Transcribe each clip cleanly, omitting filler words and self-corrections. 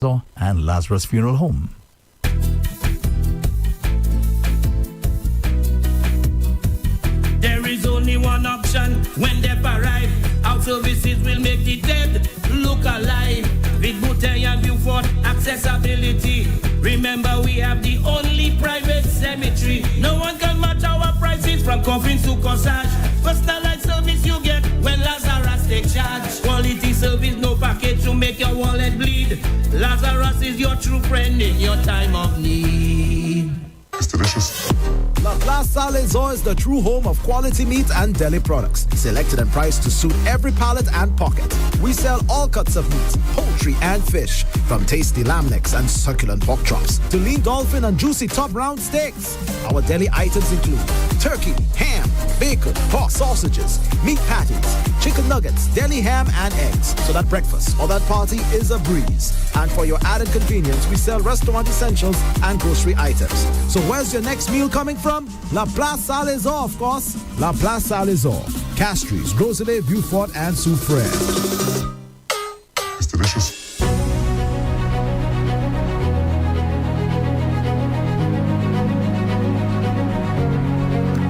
and Lazarus Funeral Home. There is only one option when they arrive. Our services will make the dead look alive. With Bouteille and Beaufort accessibility. Remember, we have the only private cemetery. No one can match our prices from coffins to corsage. Personalized service you get when Lazarus take charge. Quality service, no package to make your wallet bleed. Lazarus is your true friend in your time of need. It's delicious. La Plaza Salazar is the true home of quality meat and deli products, selected and priced to suit every palate and pocket. We sell all cuts of meat, poultry and fish, from tasty lamb necks and succulent pork chops to lean dolphin and juicy top round steaks. Our deli items include turkey, ham, bacon, pork sausages, meat patties, chicken nuggets, deli ham and eggs, so that breakfast or that party is a breeze. And for your added convenience, we sell restaurant essentials and grocery items. So where's your next meal coming from? La Plaza Salazar, of course. La Plaza Salazar, Castries, Rosalie, Beaufort, and Soufrière. It's delicious.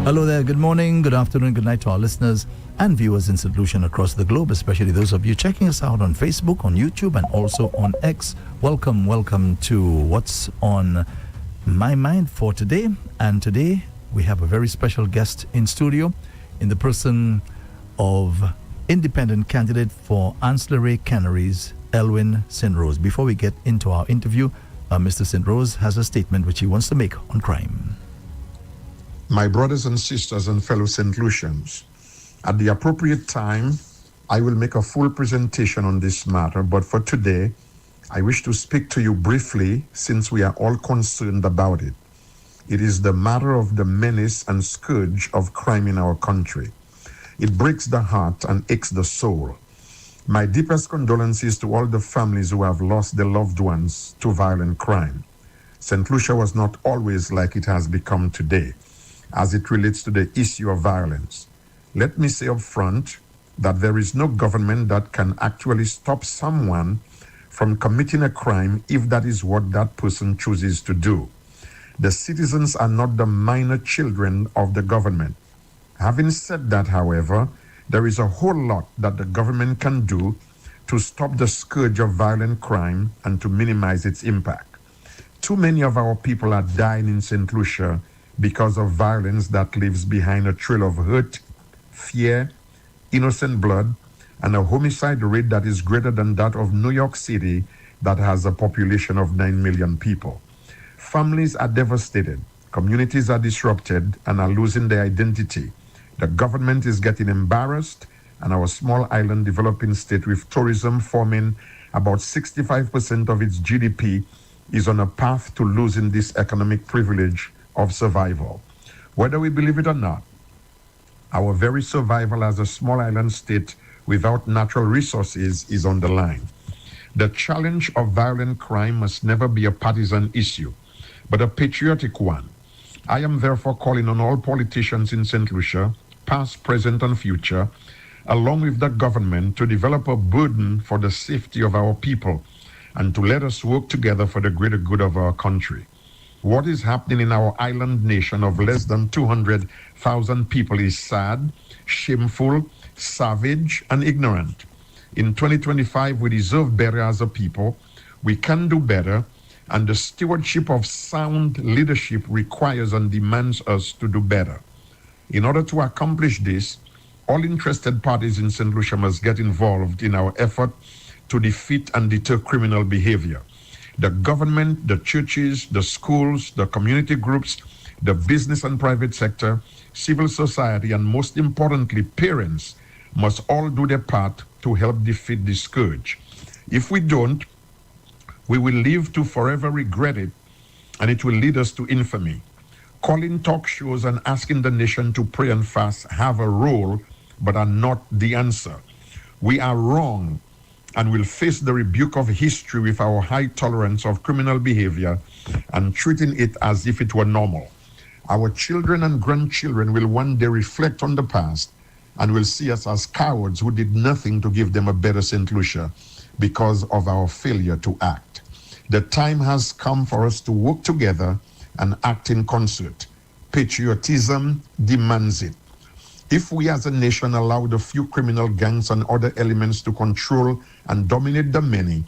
Hello there, good morning, good afternoon, good night to our listeners and viewers in St. Lucia across the globe, especially those of you checking us out on Facebook, on YouTube, and also on X. Welcome to What's on My Mind for today. And today we have a very special guest in studio in the person of independent candidate for Ancillary Canneries, Elwin St. Rose. Before we get into our interview, Mr. St. Rose has a statement which he wants to make on crime. My brothers and sisters and fellow St. Lucians, at the appropriate time, I will make a full presentation on this matter, but for today, I wish to speak to you briefly since we are all concerned about it. It is the matter of the menace and scourge of crime in our country. It breaks the heart and aches the soul. My deepest condolences to all the families who have lost their loved ones to violent crime. St. Lucia was not always like it has become today, as it relates to the issue of violence. Let me say up front that there is no government that can actually stop someone from committing a crime if that is what that person chooses to do. The citizens are not the minor children of the government. Having said that, however, there is a whole lot that the government can do to stop the scourge of violent crime and to minimize its impact. Too many of our people are dying in St. Lucia because of violence that leaves behind a trail of hurt, fear, innocent blood, and a homicide rate that is greater than that of New York City, that has a population of 9 million people. Families are devastated, communities are disrupted and are losing their identity. The government is getting embarrassed, and our small island developing state with tourism forming about 65% of its GDP is on a path to losing this economic privilege of survival. Whether we believe it or not, our very survival as a small island state without natural resources is on the line. The challenge of violent crime must never be a partisan issue, but a patriotic one. I am therefore calling on all politicians in St. Lucia, past, present, and future, along with the government, to develop a burden for the safety of our people and to let us work together for the greater good of our country. What is happening in our island nation of less than 200,000 people is sad, shameful, savage, and ignorant. In 2025, we deserve better as a people. We can do better, and the stewardship of sound leadership requires and demands us to do better. In order to accomplish this, all interested parties in St. Lucia must get involved in our effort to defeat and deter criminal behavior. The government, the churches, the schools, the community groups, the business and private sector, civil society, and most importantly, parents must all do their part to help defeat this scourge. If we don't, we will live to forever regret it, and it will lead us to infamy. Calling talk shows and asking the nation to pray and fast have a role, but are not the answer. We are wrong and will face the rebuke of history with our high tolerance of criminal behavior and treating it as if it were normal. Our children and grandchildren will one day reflect on the past and will see us as cowards who did nothing to give them a better St. Lucia because of our failure to act. The time has come for us to work together and act in concert. Patriotism demands it. If we as a nation allow the few criminal gangs and other elements to control and dominate the many,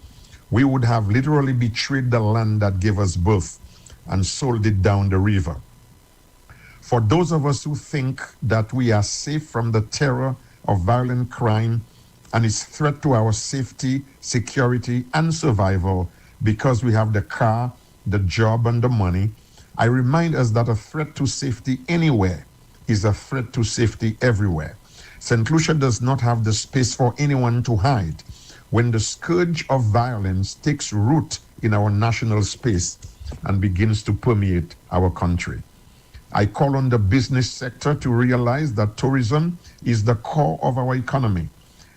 we would have literally betrayed the land that gave us birth and sold it down the river. For those of us who think that we are safe from the terror of violent crime and its threat to our safety, security, and survival because we have the car, the job, and the money, I remind us that a threat to safety anywhere is a threat to safety everywhere. St. Lucia does not have the space for anyone to hide. When the scourge of violence takes root in our national space and begins to permeate our country, I call on the business sector to realize that tourism is the core of our economy.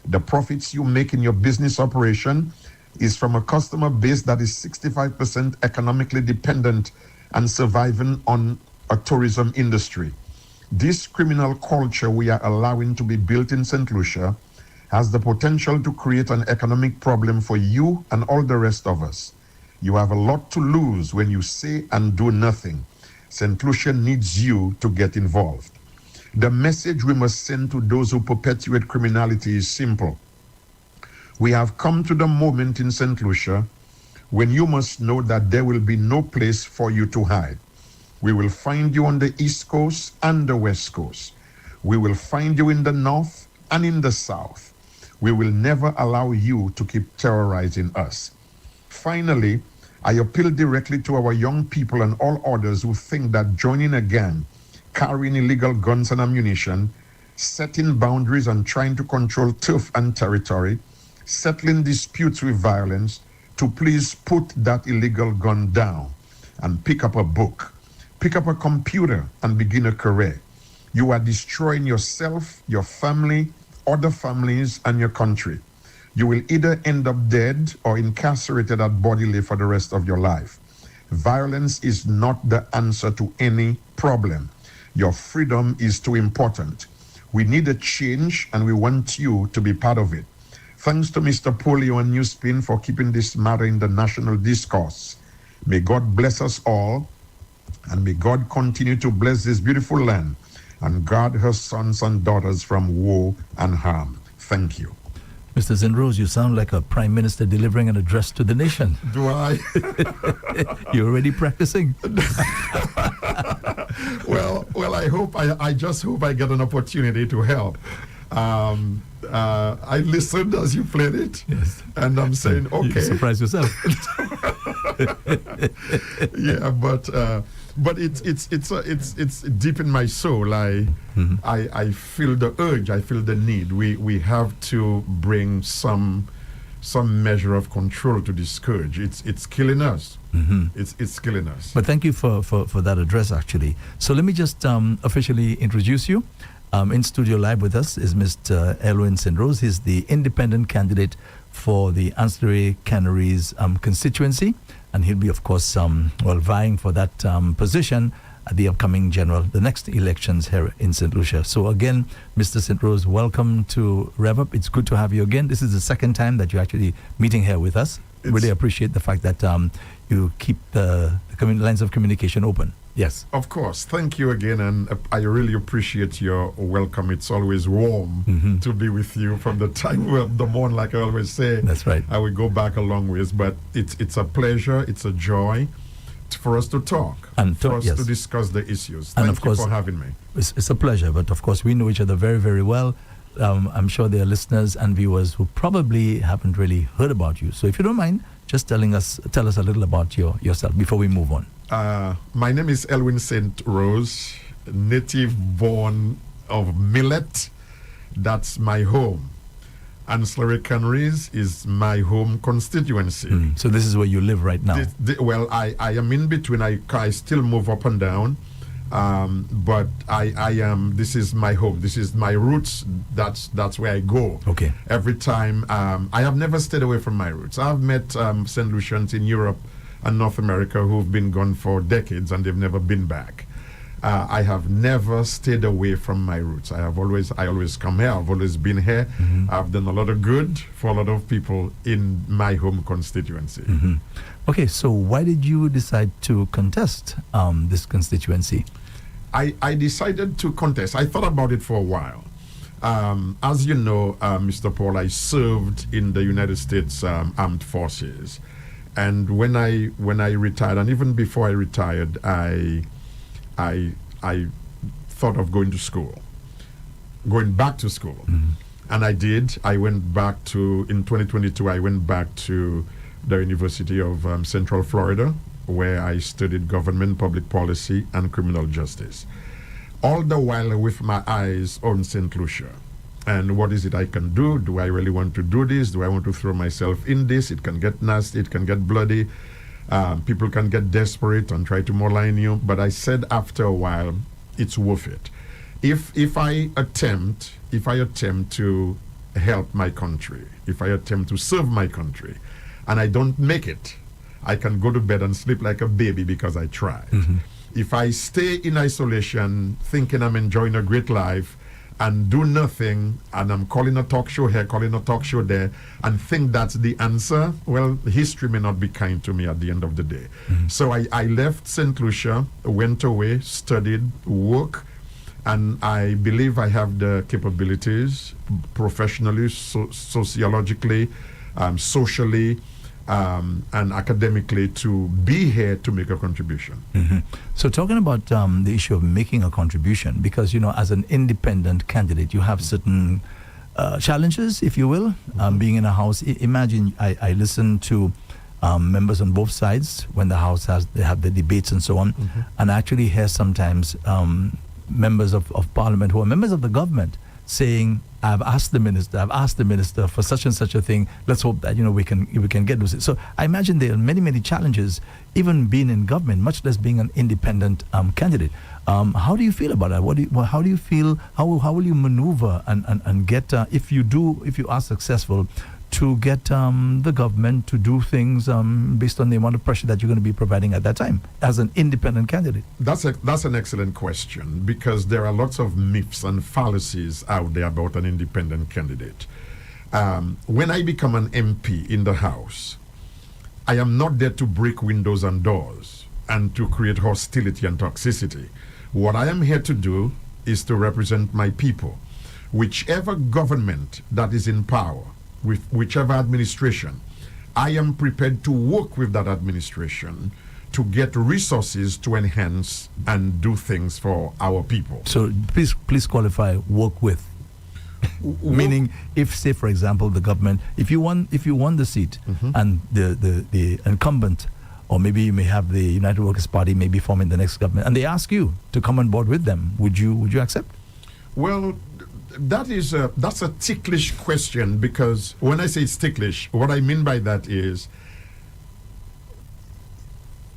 The profits you make in your business operation is from a customer base that is 65% economically dependent and surviving on a tourism industry. This criminal culture we are allowing to be built in St. Lucia has the potential to create an economic problem for you and all the rest of us. You have a lot to lose when you say and do nothing. St. Lucia needs you to get involved. The message we must send to those who perpetuate criminality is simple. We have come to the moment in St. Lucia when you must know that there will be no place for you to hide. We will find you on the East Coast and the West Coast. We will find you in the North and in the South. We will never allow you to keep terrorizing us. Finally, I appeal directly to our young people and all others who think that joining a gang, carrying illegal guns and ammunition, setting boundaries and trying to control turf and territory, settling disputes with violence, to please put that illegal gun down and pick up a book, pick up a computer and begin a career. You are destroying yourself, your family, other families, and your country. You will either end up dead or incarcerated at bodily for the rest of your life. Violence is not the answer to any problem. Your freedom is too important. We need a change and we want you to be part of it. Thanks to Mr. Polio and Newspin for keeping this matter in the national discourse. May God bless us all, and may God continue to bless this beautiful land and guard her sons and daughters from woe and harm. Thank you. Mr. Zinrose, you sound like a prime minister delivering an address to the nation. Do I? You're already practicing. Well, I just hope I get an opportunity to help. I listened as you played it, yes, and I'm saying, okay. You surprise yourself. Yeah, but it's deep in my soul. I feel the urge. I feel the need. We have to bring some measure of control to this scourge. It's killing us. Mm-hmm. It's killing us. But thank you for that address, actually. So let me just officially introduce you. In studio live with us is Mr. Elwin Zinrose. He's the independent candidate for the Ancillary Canaries constituency, and he'll be, of course, vying for that position at the upcoming the next elections here in St. Lucia. So again, Mr. Zinrose, welcome to REV-UP. It's good to have you again. This is the second time that you're actually meeting here with us. Really appreciate the fact that you keep the lines of communication open. Yes. Of course. Thank you again, and I really appreciate your welcome. It's always warm to be with you from the time of the morning, like I always say. That's right. I will go back a long ways, but it's a pleasure, it's a joy for us to talk, and for us to discuss the issues. Thank you for having me. It's a pleasure, but of course we know each other very, very well. I'm sure there are listeners and viewers who probably haven't really heard about you. So if you don't mind, just tell us a little about yourself before we move on. My name is Elwin Zinrose, native born of Millet. That's my home. Ancillary Canaries is my home constituency. So this is where you live right now? I am in between. I still move up and down. But this is my home. This is my roots. That's where I go. Okay. Every time, I have never stayed away from my roots. I've met St. Lucians in Europe and North America who've been gone for decades and they've never been back. I have never stayed away from my roots. I always come here. I've always been here. I've done a lot of good for a lot of people in my home constituency. Okay, so why did you decide to contest this constituency? I decided to contest. I thought about it for a while. As you know, Mr. Paul, I served in the United States Armed Forces. And when I retired, and even before I retired, I thought of going back to school. Mm-hmm. And I did. I went back to, in 2022, I went back to the University of Central Florida, where I studied government, public policy, and criminal justice. All the while with my eyes on St. Lucia. And what is it I can do? Do I really want to do this? Do I want to throw myself in this? It can get nasty, it can get bloody. People can get desperate and try to malign you. But I said after a while, it's worth it. If I attempt to help my country, if I attempt to serve my country, and I don't make it, I can go to bed and sleep like a baby because I tried. Mm-hmm. If I stay in isolation, thinking I'm enjoying a great life, and do nothing, and I'm calling a talk show here, calling a talk show there, and think that's the answer, well, history may not be kind to me at the end of the day. Mm-hmm. So I left St. Lucia, went away, studied, work, and I believe I have the capabilities professionally, sociologically, socially, and academically to be here to make a contribution. Mm-hmm. So talking about the issue of making a contribution, because, you know, as an independent candidate, you have certain challenges, if you will, being in a house. Imagine I listen to members on both sides when the house they have the debates and so on, Mm-hmm. and I actually hear sometimes members of parliament who are members of the government saying, I've asked the minister for such and such a thing. Let's hope that, you know, we can get this. So I imagine there are many challenges, even being in government, much less being an independent candidate. How do you feel about that? How do you feel? How will you maneuver and get if you are successful, to get the government to do things based on the amount of pressure that you're going to be providing at that time as an independent candidate? That's an excellent question, because there are lots of myths and fallacies out there about an independent candidate. When I become an MP in the House, I am not there to break windows and doors and to create hostility and toxicity. What I am here to do is to represent my people. Whichever government that is in power, with whichever administration, I am prepared to work with that administration to get resources to enhance and do things for our people. So please qualify work with. Meaning, if, say, for example, the government, if you won the seat, Mm-hmm. and the incumbent, or maybe you may have the United Workers' Party maybe forming the next government, and they ask you to come on board with them, would you accept? Well, that's a ticklish question, because when I say it's ticklish, what I mean by that is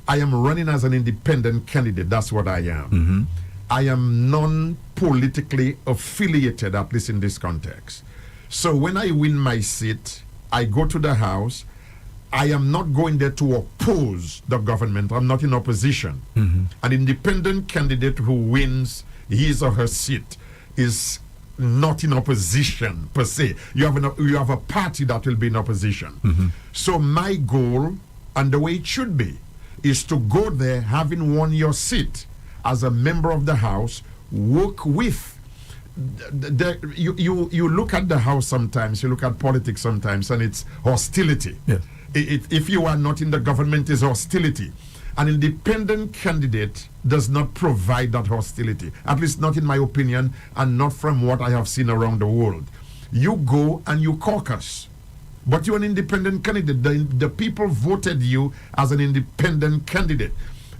I am running as an independent candidate. That's what I am. Mm-hmm. I am non-politically affiliated, at least in this context. So when I win my seat, I go to the House. I am not going there to oppose the government. I'm not in opposition. Mm-hmm. An independent candidate who wins his or her seat is not in opposition per se. You have a party that will be in opposition. Mm-hmm. So my goal, and the way it should be, is to go there having won your seat as a member of the House, work with. You look at the House sometimes, you look at politics sometimes, and it's hostility. Yes. If you are not in the government, it's hostility. An independent candidate does not provide that hostility, at least not in my opinion, and not from what I have seen around the world. You go and you caucus, but you're an independent candidate. The people voted you as an independent candidate.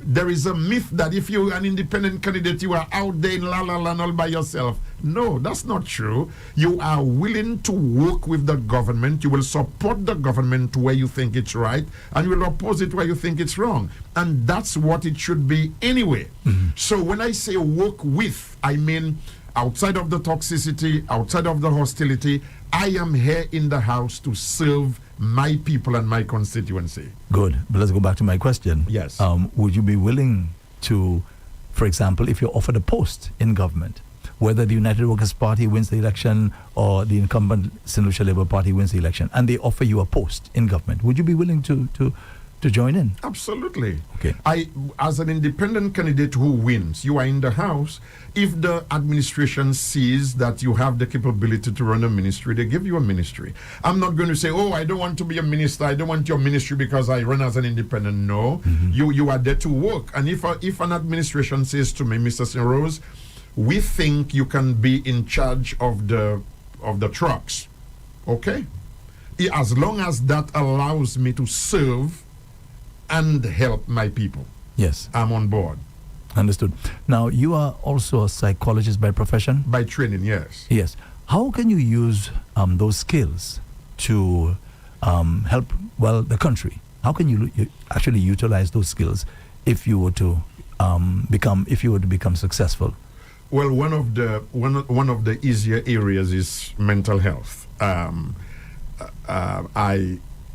There is a myth that if you're an independent candidate, you are out there in la la la all by yourself. No, that's not true. You are willing to work with the government. You will support the government where you think it's right, and you will oppose it where you think it's wrong. And that's what it should be anyway. Mm-hmm. So when I say work with, I mean outside of the toxicity, outside of the hostility. I am here in the House to serve my people and my constituency. Good. But let's go back to my question. Yes. Would you be willing to, for example, if you're offered a post in government, whether the United Workers' Party wins the election or the incumbent St. Lucia Labour Party wins the election, and they offer you a post in government, would you be willing to to join in? Absolutely. Okay. As an independent candidate who wins, you are in the House. If the administration sees that you have the capability to run a ministry, they give you a ministry. I'm not going to say, oh, I don't want to be a minister. I don't want your ministry because I run as an independent. No, you are there to work. And if an administration says to me, Mr. St. Rose, we think you can be in charge of the trucks, okay? As long as that allows me to serve and help my people. Yes. I'm on board. Understood. Now, you are also a psychologist by profession? By training, yes. Yes. How can you use those skills to help, the country? How can you actually utilize those skills if you were to become successful? Well, one of the easier areas is mental health.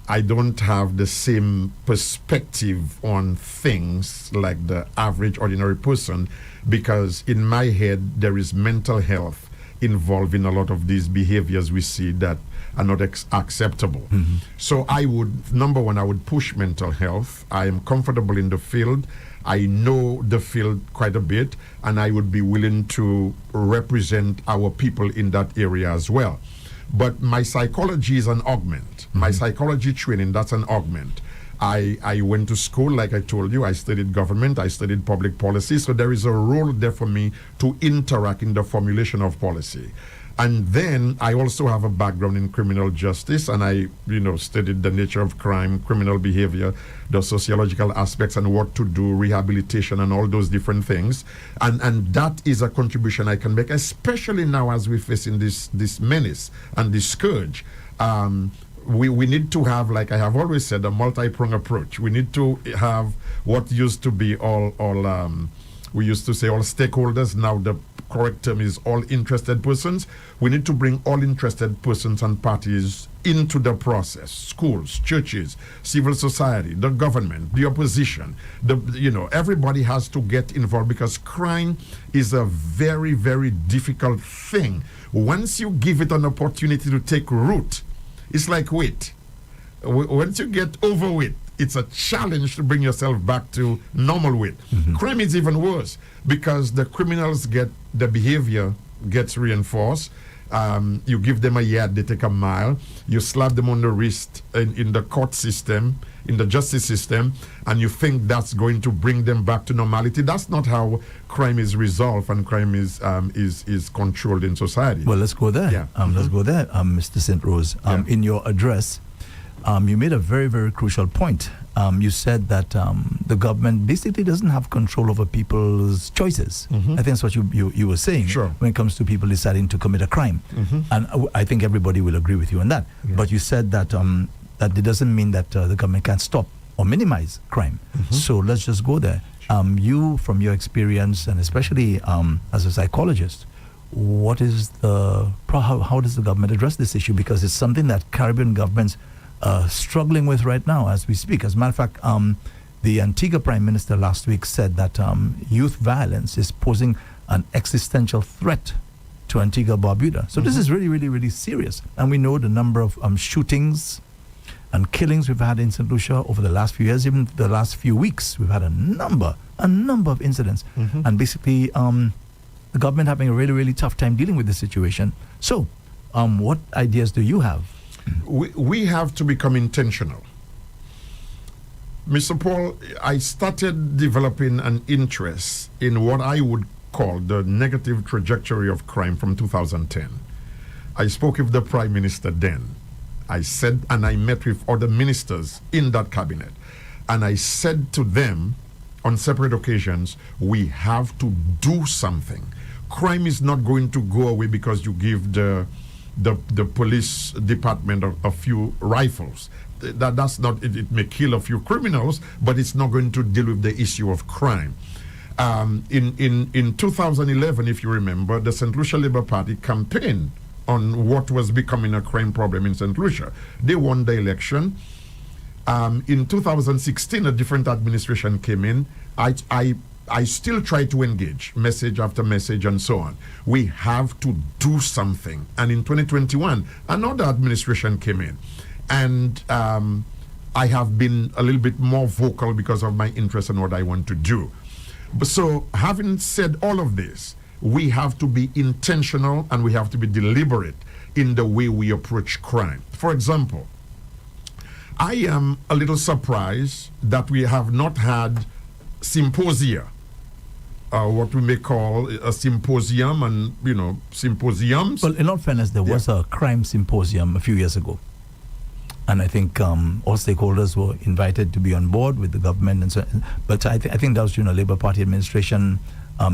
I don't have the same perspective on things like the average ordinary person, because in my head there is mental health involved in a lot of these behaviors we see that are not acceptable. So number one, I would push mental health. I am comfortable in the field. I know the field quite a bit, and I would be willing to represent our people in that area as well. But my psychology is an augment. My psychology training, that's an augment. I went to school, like I told you. I studied government. I studied public policy. So there is a role there for me to interact in the formulation of policy. And then I also have a background in criminal justice, and I, studied the nature of crime, criminal behavior, the sociological aspects, and what to do, rehabilitation, and all those different things. And that is a contribution I can make, especially now as we're facing this menace and this scourge. We need to have, like I have always said, a multi-pronged approach. We need to have what used to be we used to say all stakeholders. Now the correct term is all interested persons. We need to bring all interested persons and parties into the process. Schools, churches, civil society, the government, the opposition. Everybody has to get involved, because crime is a very, very difficult thing. Once you give it an opportunity to take root, it's like weight. Once you get overweight, it's a challenge to bring yourself back to normal weight. Crime is even worse, because the criminals the behavior gets reinforced. You give them a yard, they take a mile. You slap them on the wrist in the court system, in the justice system, and you think that's going to bring them back to normality. That's not how crime is resolved and crime is controlled in society. Well, let's go there. Yeah. Let's go there, Mr. St. Rose. In your address, you made a very, very crucial point. You said that the government basically doesn't have control over people's choices. I think that's what you were saying. Sure. When it comes to people deciding to commit a crime. And I think everybody will agree with you on that. Yeah. But you said that that it doesn't mean that the government can't stop or minimize crime. So let's just go there. You, from your experience, and especially as a psychologist, what is how does the government address this issue? Because it's something that Caribbean governments struggling with right now as we speak. As a matter of fact, the Antigua Prime Minister last week said that youth violence is posing an existential threat to Antigua Barbuda. So this is really, really, really serious. And we know the number of shootings and killings we've had in St. Lucia over the last few years, even the last few weeks. We've had a number of incidents. And basically, the government having a really, really tough time dealing with the situation. So, what ideas do you have? We have to become intentional. Mr. Paul, I started developing an interest in what I would call the negative trajectory of crime from 2010. I spoke with the Prime Minister then. I said, and I met with other ministers in that cabinet, and I said to them on separate occasions, we have to do something. Crime is not going to go away because you give the police department a few rifles. That's not it may kill a few criminals, but it's not going to deal with the issue of crime. In 2011, if you remember, the St. Lucia Labour Party campaigned on what was becoming a crime problem in St. Lucia. They won the election. In 2016, a different administration came in. I still try to engage, message after message and so on. We have to do something. And in 2021, another administration came in. And I have been a little bit more vocal because of my interest in what I want to do. But so, having said all of this, we have to be intentional and we have to be deliberate in the way we approach crime. For example, I am a little surprised that we have not had symposia, what we may call a symposium, and symposiums. Well, in all fairness, there was a crime symposium a few years ago, and I think all stakeholders were invited to be on board with the government, and so. But I think that was during a Labour Party administration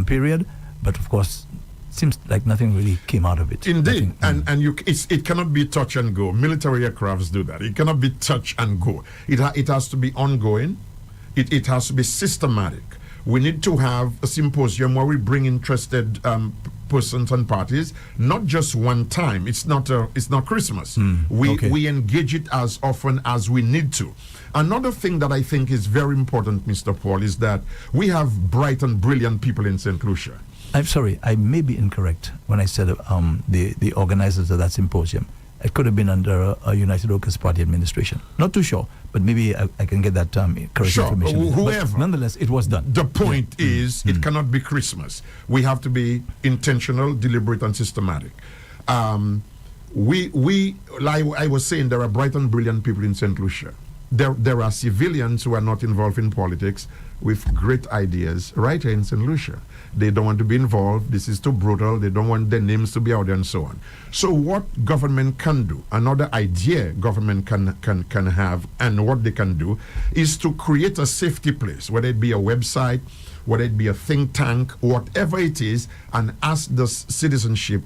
period. But of course, seems like nothing really came out of it. Indeed, it cannot be touch and go. Military aircrafts do that. It cannot be touch and go. It has to be ongoing. It has to be systematic. We need to have a symposium where we bring interested persons and parties, not just one time. It's not Christmas. We engage it as often as we need to. Another thing that I think is very important, Mr. Paul, is that we have bright and brilliant people in St. Lucia. I'm sorry, I may be incorrect when I said the organizers of that symposium. It could have been under a United Workers' Party administration. Not too sure, but maybe I can get that correct information. Whoever. But nonetheless, it was done. The point is, it cannot be Christmas. We have to be intentional, deliberate, and systematic. Like I was saying, there are bright and brilliant people in St. Lucia. There are civilians who are not involved in politics with great ideas right here in St. Lucia. They don't want to be involved. This is too brutal. They don't want their names to be out there and so on. So what government can do, another idea government can have, and what they can do, is to create a safety place, whether it be a website, whether it be a think tank, whatever it is, and ask the citizenry,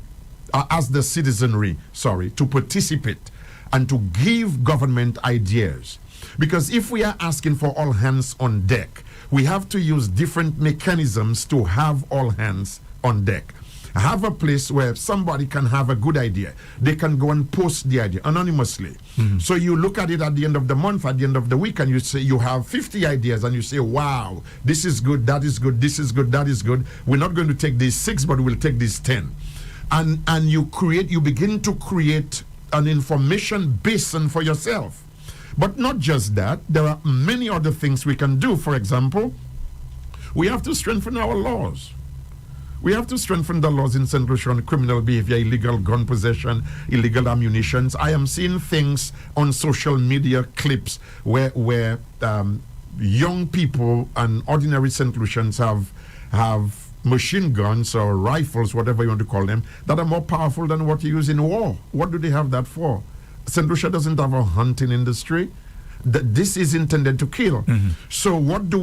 to participate and to give government ideas. Because if we are asking for all hands on deck, we have to use different mechanisms to have all hands on deck. Have a place where somebody can have a good idea. They can go and post the idea anonymously. So you look at it at the end of the month, at the end of the week, and you say you have 50 ideas, and you say, wow, this is good, that is good, this is good, that is good. We're not going to take these 6, but we'll take these 10. And you begin to create an information basin for yourself. But not just that, there are many other things we can do. For example, we have to strengthen our laws. We have to strengthen the laws in St. Lucia on criminal behavior, illegal gun possession, illegal ammunitions. I am seeing things on social media clips where young people and ordinary St. Lucians have machine guns or rifles, whatever you want to call them, that are more powerful than what you use in war. What do they have that for? St. Lucia doesn't have a hunting industry. This is intended to kill. So what do?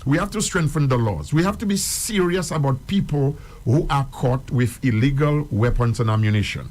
We have to strengthen the laws. We have to be serious about people who are caught with illegal weapons and ammunition.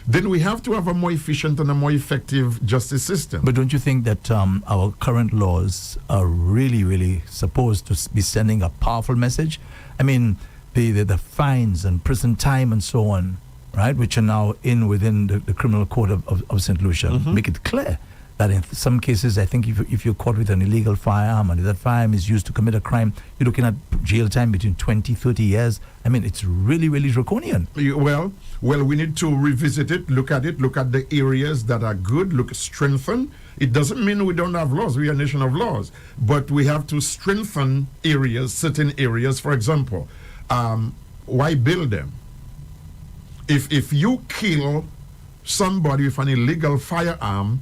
Then we have to have a more efficient and a more effective justice system. But don't you think that our current laws are really, really supposed to be sending a powerful message? I mean, the fines and prison time and so on, right, which are now within the criminal code of St. Lucia, make it clear that in some cases, I think if you're caught with an illegal firearm and that firearm is used to commit a crime, you're looking at jail time between 20, 30 years. I mean, it's really, really draconian. Well, we need to revisit it, look at the areas that are good, strengthen. It doesn't mean we don't have laws. We are a nation of laws. But we have to strengthen certain areas. For example, why build them? If you kill somebody with an illegal firearm,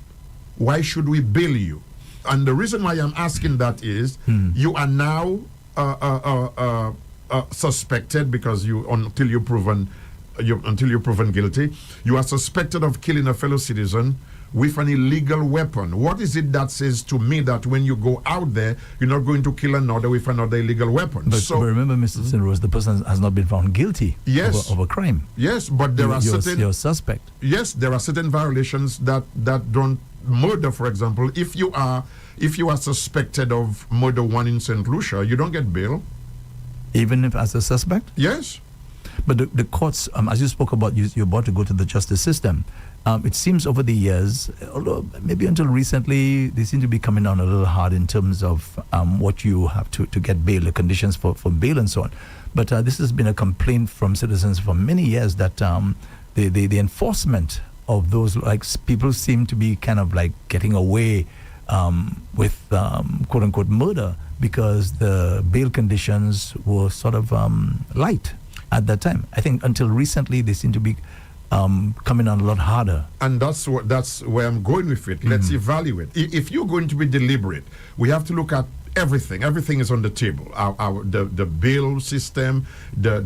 why should we bail you? And the reason why I'm asking that is you are now suspected, because until you're proven guilty, you are suspected of killing a fellow citizen with an illegal weapon. What is it that says to me that when you go out there, you're not going to kill another with another illegal weapon? But remember, Mr. Sinrose, the person has not been found guilty of a crime. Yes, but there are certain... You're a suspect. Yes, there are certain violations that don't... Murder, for example, if you are suspected of murder 1 in St. Lucia, you don't get bail. Even if as a suspect? Yes. But the courts, as you spoke about, you're about to go to the justice system. It seems over the years, although maybe until recently, they seem to be coming down a little hard in terms of what you have to get bail, the conditions for bail and so on. But this has been a complaint from citizens for many years that the enforcement of those, like, people seem to be kind of like getting away quote unquote murder because the bail conditions were sort of light at that time. I think until recently they seem to be coming on a lot harder. And that's where I'm going with it. Let's evaluate. If you're going to be deliberate, we have to look at everything. Everything is on the table. The bail system, the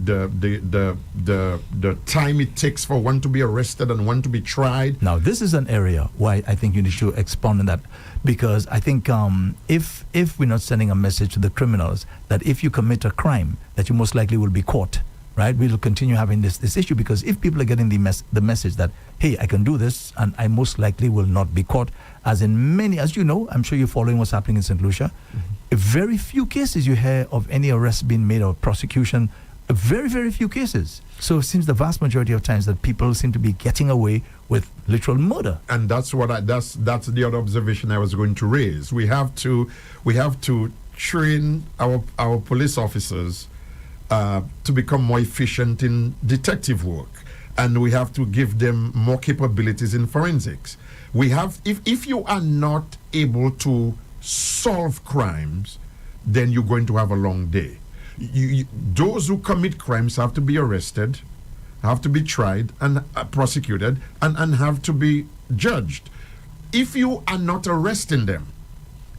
time it takes for one to be arrested and one to be tried. Now, this is an area why I think you need to expound on that, because I think if we're not sending a message to the criminals that if you commit a crime, that you most likely will be caught, right? We'll continue having this issue, because if people are getting the message that, hey, I can do this and I most likely will not be caught, as in many, as you know, I'm sure you're following what's happening in St. Lucia, very few cases you hear of any arrest being made or prosecution, very, very few cases. So it seems the vast majority of times that people seem to be getting away with literal murder. And that's that's the other observation I was going to raise. We have to train our police officers to become more efficient in detective work, and we have to give them more capabilities in forensics. We have, if you are not able to solve crimes, then you're going to have a long day. Those who commit crimes have to be arrested, have to be tried and prosecuted, and have to be judged. If you are not arresting them,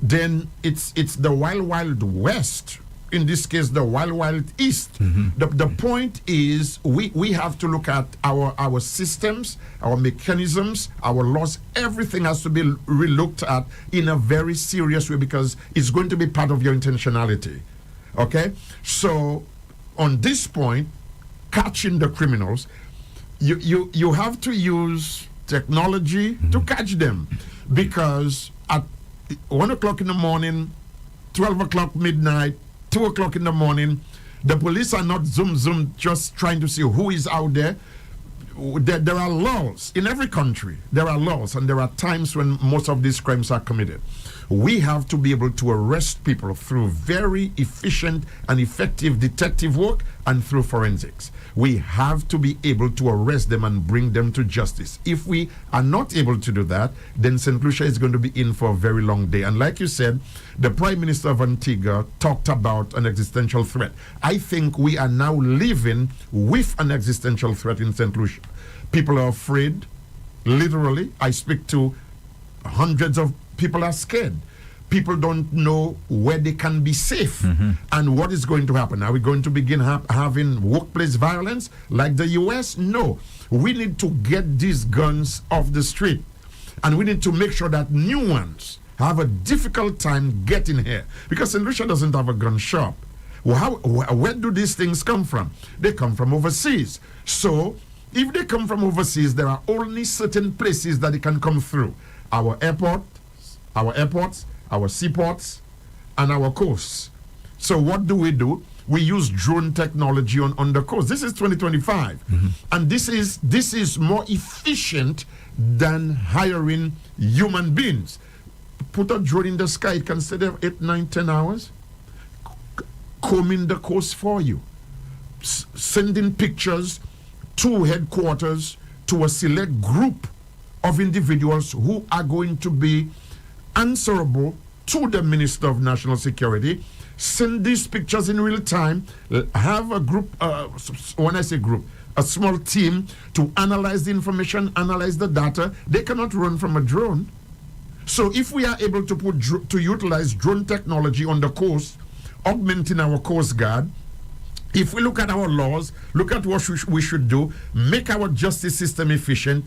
then it's the wild west. In this case, the wild east. The point is, we have to look at our systems, our mechanisms, our laws. Everything has to be relooked at in a very serious way, because it's going to be part of your intentionality. Okay? So, on this point, catching the criminals, you have to use technology to catch them, because at 1 o'clock in the morning, 12 o'clock midnight, 2 o'clock in the morning, the police are not zoom just trying to see who is out there. There are laws in every country. There are laws, and there are times when most of these crimes are committed. We have to be able to arrest people through very efficient and effective detective work and through forensics. We have to be able to arrest them and bring them to justice. If we are not able to do that, then St. Lucia is going to be in for a very long day. And like you said, the Prime Minister of Antigua talked about an existential threat. I think we are now living with an existential threat in St. Lucia. People are afraid, literally. I speak to hundreds of people are scared. People don't know where they can be safe and what is going to happen. Are we going to begin having workplace violence like the US? No. We need to get these guns off the street, and we need to make sure that new ones have a difficult time getting here, because St. Lucia doesn't have a gun shop. Where do these things come from? They come from overseas. So if they come from overseas, there are only certain places that they can come through. Our airports, our seaports, and our coasts. So what do? We use drone technology on the coast. This is 2025, and this is more efficient than hiring human beings. Put a drone in the sky; it can stay there 8, 9, 10 hours, combing the coast for you, sending pictures to headquarters, to a select group of individuals who are going to be answerable to the Minister of National Security. Send these pictures in real time. Have a group, when I say group, a small team to analyze the information, analyze the data. They cannot run from a drone. So if we are able to utilize drone technology on the coast, augmenting our Coast Guard, if we look at our laws, look at what we should do, make our justice system efficient,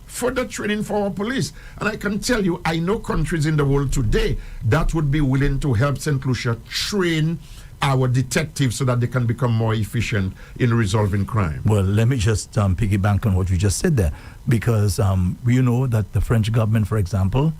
further training for our police. And I can tell you, I know countries in the world today that would be willing to help St. Lucia train our detectives so that they can become more efficient in resolving crime. Well, let me just piggyback on what you just said there, because you know that the French government, for example,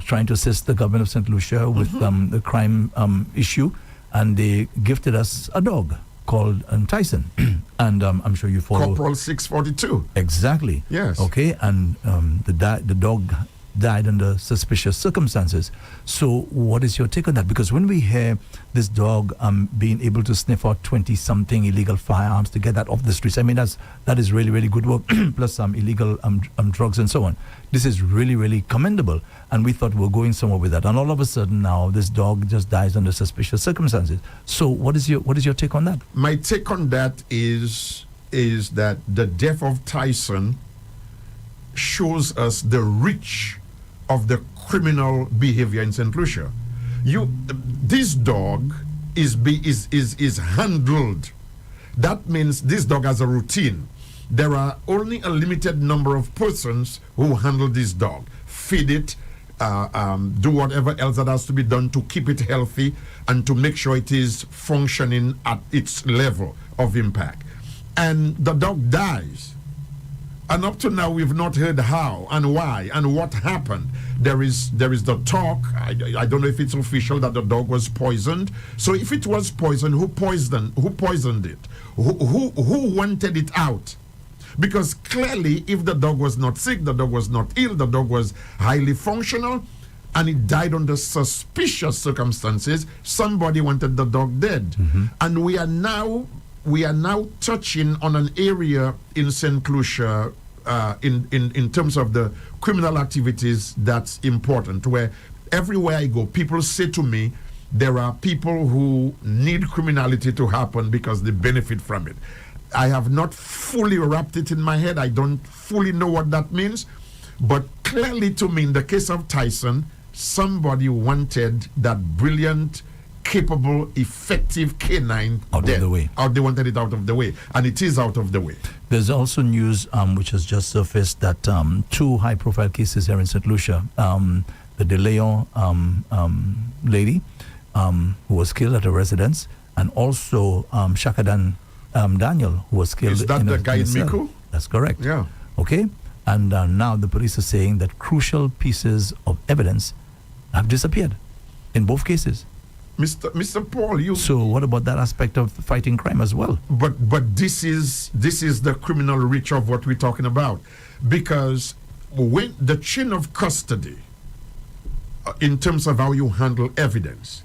trying to assist the government of St. Lucia with the crime issue, and they gifted us a dog called Tyson. And I'm sure you follow. Corporal 642. Exactly. Yes. Okay, and the dog died under suspicious circumstances. So what is your take on that? Because when we hear this dog being able to sniff out 20-something illegal firearms to get that off the streets, I mean, that is really, really good work, plus some illegal drugs and so on. This is really, really commendable. And we thought we were going somewhere with that. And all of a sudden now, this dog just dies under suspicious circumstances. So what is your take on that? My take on that is that the death of Tyson shows us the reach of the criminal behavior in St. Lucia. This dog is handled. That means this dog has a routine. There are only a limited number of persons who handle this dog, feed it, do whatever else that has to be done to keep it healthy and to make sure it is functioning at its level of impact. And the dog dies. And up to now, we've not heard how and why and what happened. There is the talk. I don't know if it's official that the dog was poisoned. So if it was poisoned, who poisoned it? Who wanted it out? Because clearly, if the dog was not sick, the dog was not ill, the dog was highly functional, and it died under suspicious circumstances, somebody wanted the dog dead. Mm-hmm. And we are now touching on an area in St. Lucia in terms of the criminal activities that's important, where everywhere I go, people say to me, there are people who need criminality to happen because they benefit from it. I have not fully wrapped it in my head. I don't fully know what that means. But clearly to me, in the case of Tyson, somebody wanted that brilliant, capable, effective canine out of the way. They wanted it out of the way, and it is out of the way. There's also news which has just surfaced that two high-profile cases here in St. Lucia, the De Leon lady who was killed at a residence, and also Shakadan Daniel, who was killed. Is that the guy in Miku? That's correct. Yeah. Okay. And now the police are saying that crucial pieces of evidence have disappeared in both cases. Mr. Paul, So what about that aspect of fighting crime as well? But this is the criminal reach of what we're talking about, because when the chain of custody, in terms of how you handle evidence,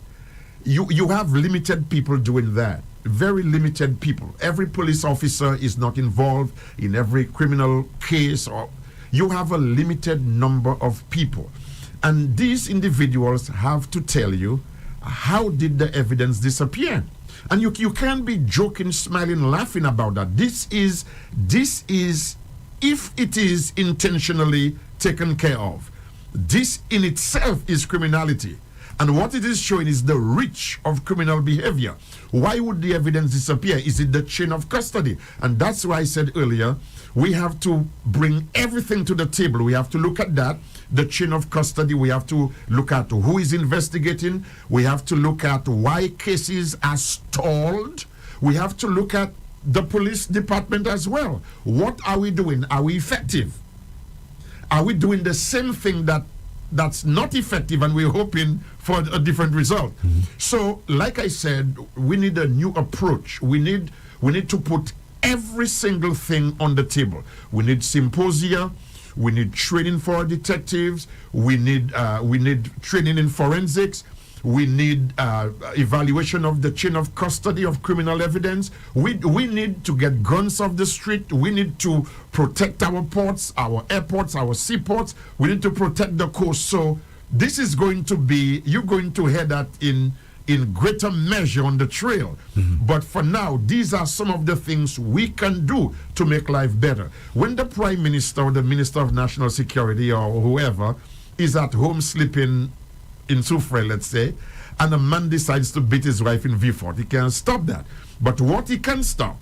you have limited people doing that. Very limited people. Every police officer is not involved in every criminal case, or you have a limited number of people, and these individuals have to tell you, how did the evidence disappear? And you can't be joking, smiling, laughing about that. This is, if it is intentionally taken care of, this in itself is criminality. And what it is showing is the reach of criminal behavior. Why would the evidence disappear? Is it the chain of custody? And that's why I said earlier, we have to bring everything to the table. We have to look at that, the chain of custody. We have to look at who is investigating. We have to look at why cases are stalled. We have to look at the police department as well. What are we doing? Are we effective? Are we doing the same thing that's not effective, and we're hoping for a different result? Mm-hmm. So, like I said, we need a new approach. We need to put every single thing on the table. We need symposia. We need training for our detectives. We need training in forensics. We need evaluation of the chain of custody of criminal evidence. We need to get guns off the street. We need to protect our ports, our airports, our seaports. We need to protect the coast. So this is going to be, you're going to hear that in greater measure on the trail. Mm-hmm. But for now, these are some of the things we can do to make life better. When the Prime Minister or the Minister of National Security or whoever is at home sleeping in Soufrière, let's say, and a man decides to beat his wife in Villefort, he can't stop that. But what he can stop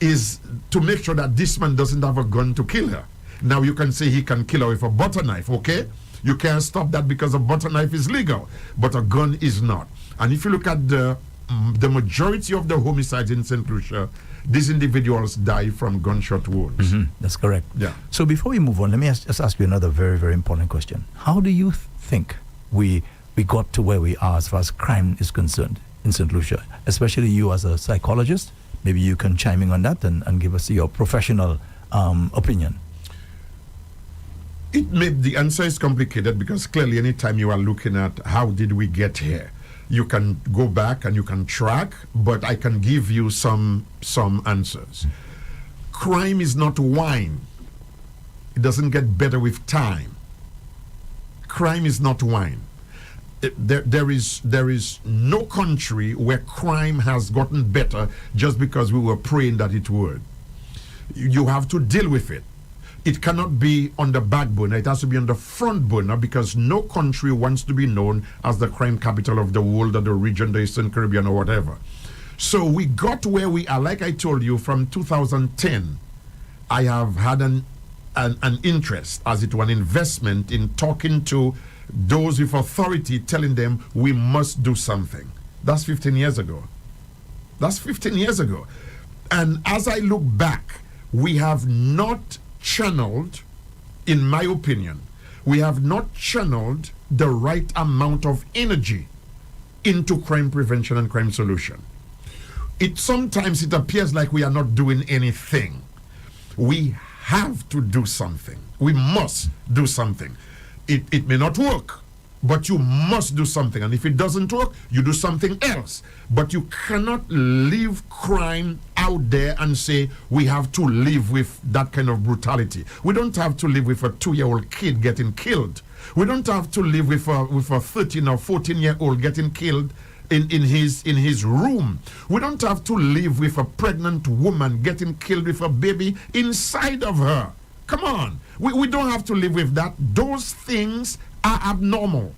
is to make sure that this man doesn't have a gun to kill her. Now you can say he can kill her with a butter knife, okay? You can't stop that because a butter knife is legal, but a gun is not. And if you look at the majority of the homicides in St. Lucia, these individuals die from gunshot wounds. Mm-hmm. That's correct. Yeah. So before we move on, let me just ask you another very, very important question. How do you think we got to where we are as far as crime is concerned in St. Lucia? Especially you as a psychologist, maybe you can chime in on that and give us your professional opinion. The answer is complicated because clearly anytime you are looking at how did we get here, you can go back and you can track, but I can give you some answers. Crime is not wine. It doesn't get better with time. Crime is not wine. There is no country where crime has gotten better just because we were praying that it would. You have to deal with it. It cannot be on the back burner. It has to be on the front burner because no country wants to be known as the crime capital of the world or the region, the Eastern Caribbean or whatever. So we got where we are. Like I told you, from 2010, I have had an interest, as it were, an investment in talking to those with authority, telling them we must do something. That's 15 years ago. That's 15 years ago. And as I look back, we have not channeled, in my opinion, we have not channeled the right amount of energy into crime prevention and crime solution. Sometimes it appears like we are not doing anything. We have to do something. We must do something. It may not work, but you must do something. And if it doesn't work, you do something else. But you cannot leave crime out there and say we have to live with that kind of brutality. We don't have to live with a 2-year-old kid getting killed. We don't have to live with a 13 or 14-year-old getting killed in his room. We don't have to live with a pregnant woman getting killed with a baby inside of her. Come on. We don't have to live with that. Those things are abnormal.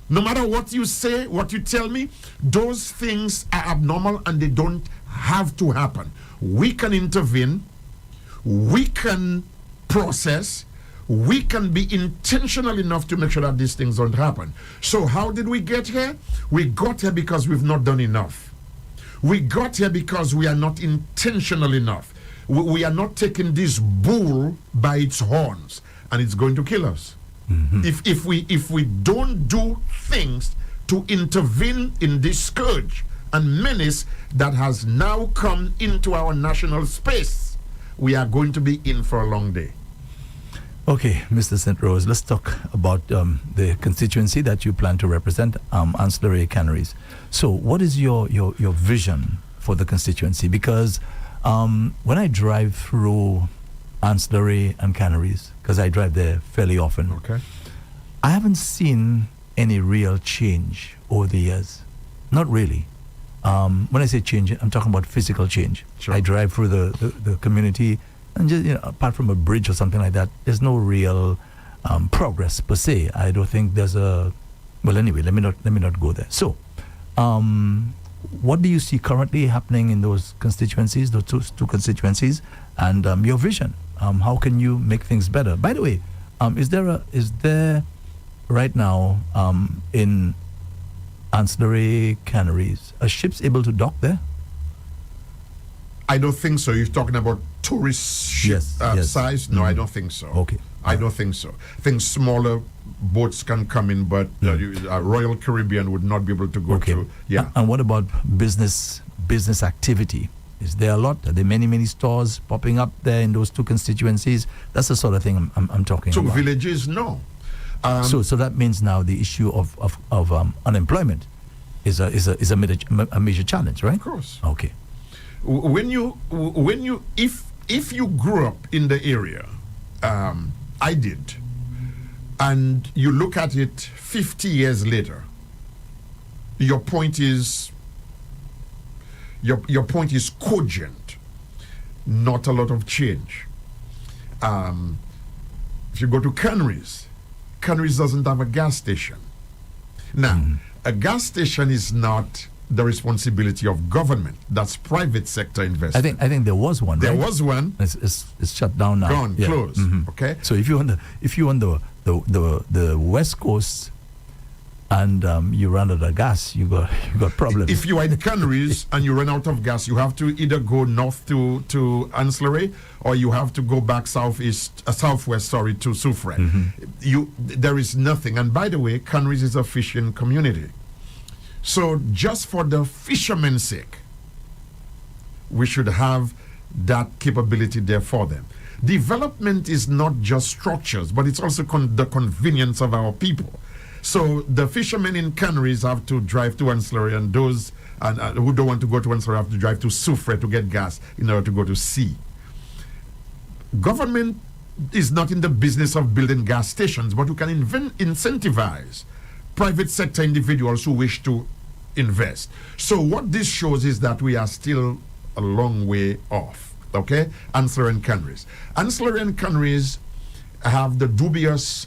No matter what you say, what you tell me, those things are abnormal and they don't have to happen. We can intervene. We can process. We can be intentional enough to make sure that these things don't happen. So how did we get here? We got here because we've not done enough. We got here because we are not intentional enough. We are not taking this bull by its horns, and it's going to kill us. Mm-hmm. If we don't do things to intervene in this scourge and menace that has now come into our national space, we are going to be in for a long day. Okay, Mr. St. Rose, let's talk about the constituency that you plan to represent, Ancillary Canneries. So what is your vision for the constituency? Because when I drive through Ancillary and Canneries, because I drive there fairly often, okay, I haven't seen any real change over the years. Not really. When I say change, I'm talking about physical change. Sure. I drive through the community, and just, apart from a bridge or something like that, there's no real progress per se. I don't think there's a. Well, anyway, let me not go there. So, what do you see currently happening in those constituencies, those two constituencies, and your vision? How can you make things better? By the way, is there right now in Ancillary Canneries a ship's able to dock there? I don't think so. You're talking about tourist ship size? No, I don't think so. Okay. I don't think so. I think smaller boats can come in, but Royal Caribbean would not be able to go to. Yeah. And what about business activity? Is there a lot? Are there many stores popping up there in those two constituencies? That's the sort of thing I'm talking about. So villages, no. So that means now the issue of unemployment is a major challenge, right? Of course. Okay. If you grew up in the area, I did, and you look at it 50 years later, your point is cogent. Not a lot of change. If you go to Canneries doesn't have a gas station. Now, a gas station is not the responsibility of government. That's private sector investment. I think there was one. There right? was one. It's shut down now. Gone, closed. Mm-hmm. Okay. So if you're on the West Coast and you run out of gas, you got problems. If you are in Canneries and you run out of gas, you have to either go north to Ancillary, or you have to go back southwest to Soufrière. Mm-hmm. There is nothing. And by the way, Canneries is a fishing community. So just for the fishermen's sake, we should have that capability there for them. Development is not just structures, but it's also the convenience of our people. So the fishermen in canneries have to drive to Ancillary, and those who don't want to go to Ancillary have to drive to Soufrière to get gas in order to go to sea. Government is not in the business of building gas stations, but we can incentivize private sector individuals who wish to invest. So what this shows is that we are still a long way off, okay? Ancillary and canneries. Ancillary and canneries have the dubious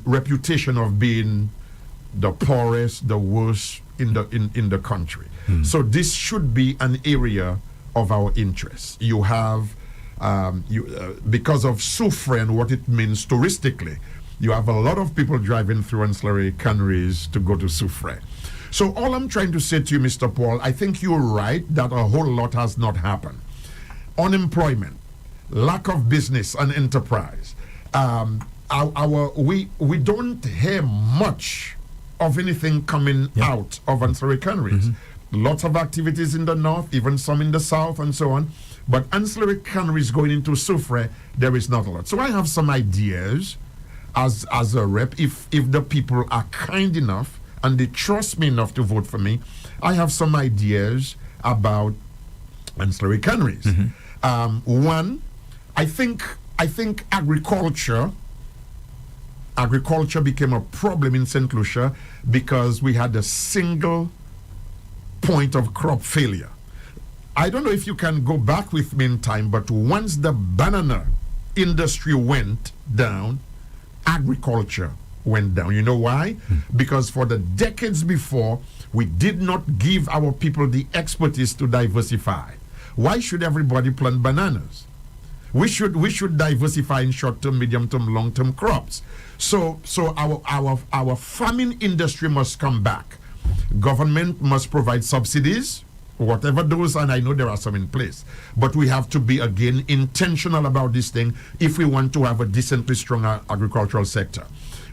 reputation of being the poorest, the worst in the country. So this should be an area of our interest. You have, because of Soufrière and what it means touristically, you have a lot of people driving through ancillary canneries to go to Soufrière. So all I'm trying to say to you, Mr. Paul, I think you're right that a whole lot has not happened. Unemployment, lack of business and enterprise. We don't hear much of anything coming out of ancillary canneries. Lots of activities in the north, even some in the south and so on. But ancillary canneries going into Soufrière, there is not a lot. So I have some ideas as a rep. If the people are kind enough and they trust me enough to vote for me, I have some ideas about ancillary canneries. One, I think agriculture became a problem in St. Lucia because we had a single point of crop failure. I don't know if you can go back with me in time, but once the banana industry went down, agriculture went down. You know why? Because for the decades before, we did not give our people the expertise to diversify. Why should everybody plant bananas? We should diversify in short-term, medium-term, long-term crops. So our farming industry must come back. Government must provide subsidies, whatever those, and I know there are some in place. But we have to be, again, intentional about this thing if we want to have a decently strong agricultural sector.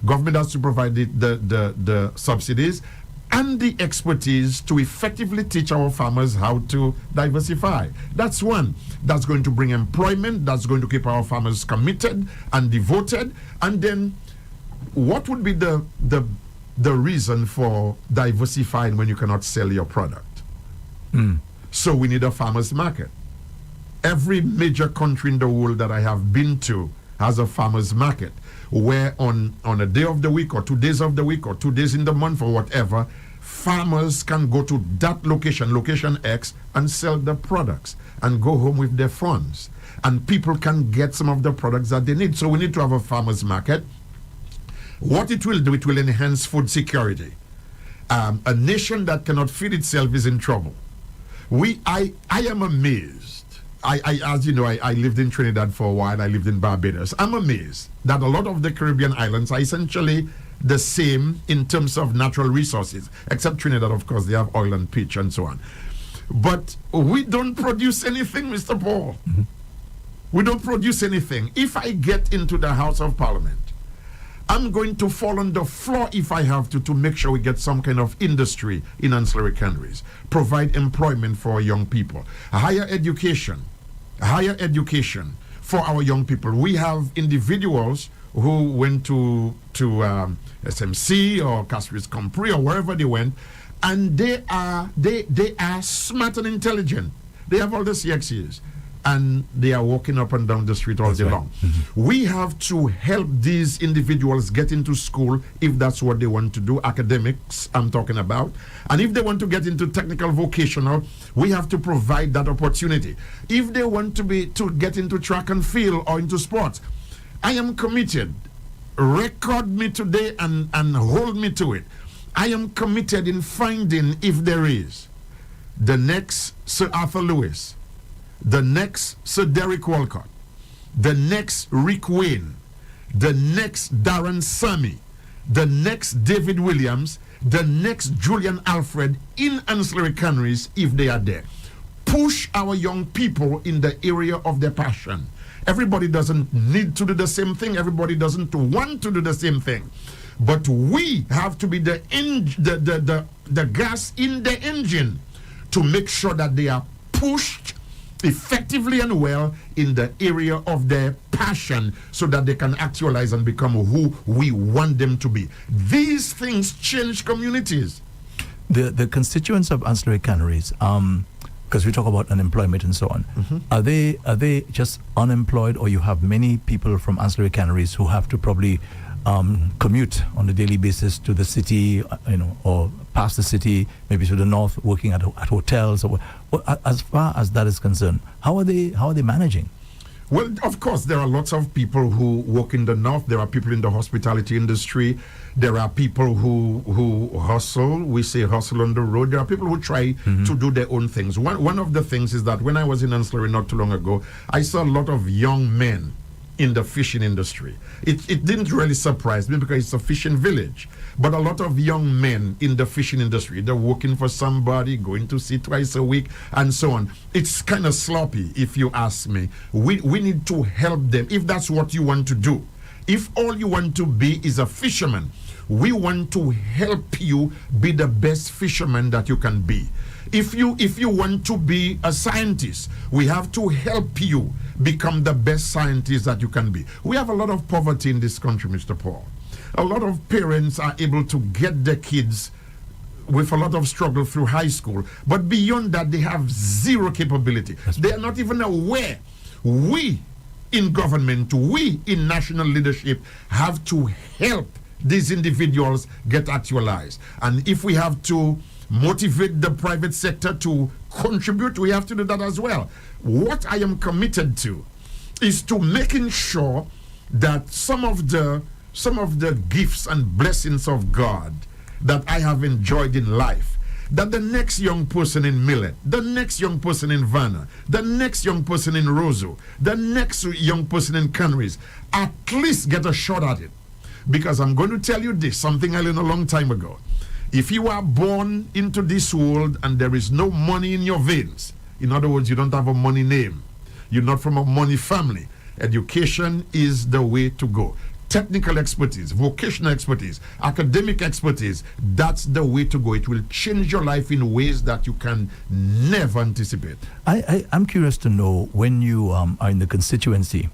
Government has to provide the subsidies and the expertise to effectively teach our farmers how to diversify. That's one. That's going to bring employment. That's going to keep our farmers committed and devoted. And then what would be the reason for diversifying when you cannot sell your product? So we need a farmer's market. Every major country in the world that I have been to has a farmer's market where on a day of the week or 2 days of the week or 2 days in the month or whatever, farmers can go to that location X, and sell the products and go home with their funds. And people can get some of the products that they need. So we need to have a farmer's market. What it will do, it will enhance food security. A nation that cannot feed itself is in trouble. I am amazed. As you know, I lived in Trinidad for a while. I lived in Barbados. I'm amazed that a lot of the Caribbean islands are essentially the same in terms of natural resources, except Trinidad, of course, they have oil and pitch and so on. But we don't produce anything, Mr. Paul. We don't produce anything. If I get into the House of Parliament, I'm going to fall on the floor if I have to make sure we get some kind of industry in ancillary canneries, provide employment for our young people, higher education for our young people. We have individuals who went to SMC or Castries Compre or wherever they went, and they are smart and intelligent. They have all the CXEs, and they are walking up and down the street all day long. We have to help these individuals get into school if that's what they want to do, academics I'm talking about. And if they want to get into technical vocational, we have to provide that opportunity. If they want to get into track and field or into sports, I am committed. Record me today and hold me to it. I am committed in finding, if there is, the next Sir Arthur Lewis, the next Sir Derek Walcott, the next Rick Wayne, the next Darren Sammy, the next David Williams, the next Julian Alfred in ancillary canneries if they are there. Push our young people in the area of their passion. Everybody doesn't need to do the same thing. Everybody doesn't want to do the same thing. But we have to be the gas in the engine to make sure that they are pushed effectively and well in the area of their passion so that they can actualize and become who we want them to be. These things change communities. The constituents of ancillary canneries, because we talk about unemployment and so on, are they just unemployed, or you have many people from ancillary canneries who have to probably commute on a daily basis to the city, or past the city, maybe to the north, working at hotels? Or as far as that is concerned, how are they managing? Well, of course, there are lots of people who work in the north. There are people in the hospitality industry. There are people who hustle. We say hustle on the road. There are people who try to do their own things. One of the things is that when I was in ancillary not too long ago, I saw a lot of young men in the fishing industry. It didn't really surprise me because it's a fishing village. But a lot of young men in the fishing industry, they're working for somebody, going to sea twice a week, and so on. It's kind of sloppy, if you ask me. We need to help them, if that's what you want to do. If all you want to be is a fisherman, we want to help you be the best fisherman that you can be. If you want to be a scientist, we have to help you become the best scientist that you can be. We have a lot of poverty in this country, Mr. Paul. A lot of parents are able to get their kids with a lot of struggle through high school, but beyond that, they have zero capability. They are not even aware. We in government, we in national leadership have to help these individuals get actualized. And if we have to motivate the private sector to contribute, we have to do that as well. What I am committed to is to making sure that some of the gifts and blessings of God that I have enjoyed in life, that the next young person in Millet, the next young person in Vanna, the next young person in Roseau, the next young person in Canries, at least get a shot at it. Because I'm going to tell you this, something I learned a long time ago. If you are born into this world and there is no money in your veins, in other words, you don't have a money name, you're not from a money family, education is the way to go. Technical expertise, vocational expertise, academic expertise, that's the way to go. It will change your life in ways that you can never anticipate. I'm curious to know, when you are in the constituency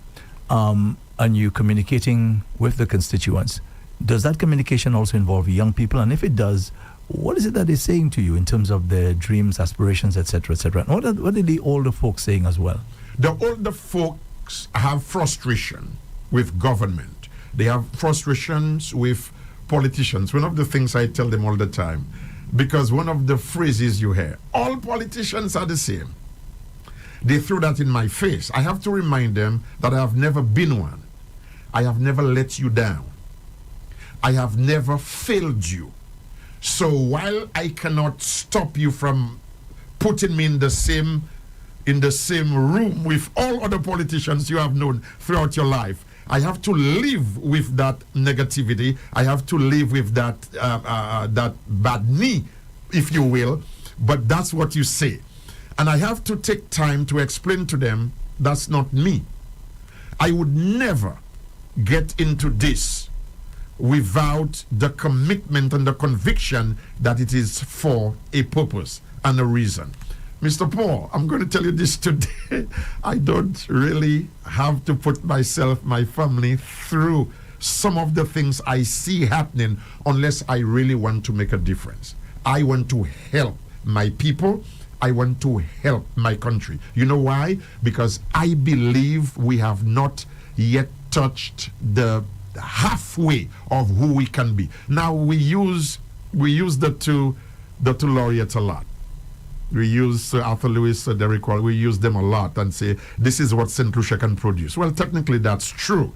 and you're communicating with the constituents, does that communication also involve young people? And if it does, what is it that they're saying to you in terms of their dreams, aspirations, etc., etc.? What are the older folks saying as well? The older folks have frustration with government. They have frustrations with politicians. One of the things I tell them all the time, because one of the phrases you hear, all politicians are the same. They threw that in my face. I have to remind them that I have never been one. I have never let you down. I have never failed you. So while I cannot stop you from putting me in the same room with all other politicians you have known throughout your life, I have to live with that negativity. I have to live with that that bad knee, if you will. But that's what you say. And I have to take time to explain to them that's not me. I would never get into this without the commitment and the conviction that it is for a purpose and a reason. Mr. Paul, I'm going to tell you this today. I don't really have to put myself, my family through some of the things I see happening unless I really want to make a difference. I want to help my people. I want to help my country. You know why? Because I believe we have not yet touched the halfway of who we can be. Now we use the two laureates a lot. We use Sir Arthur Lewis, Sir Derek Wall, we use them a lot and say, this is what St. Lucia can produce. Well, technically that's true.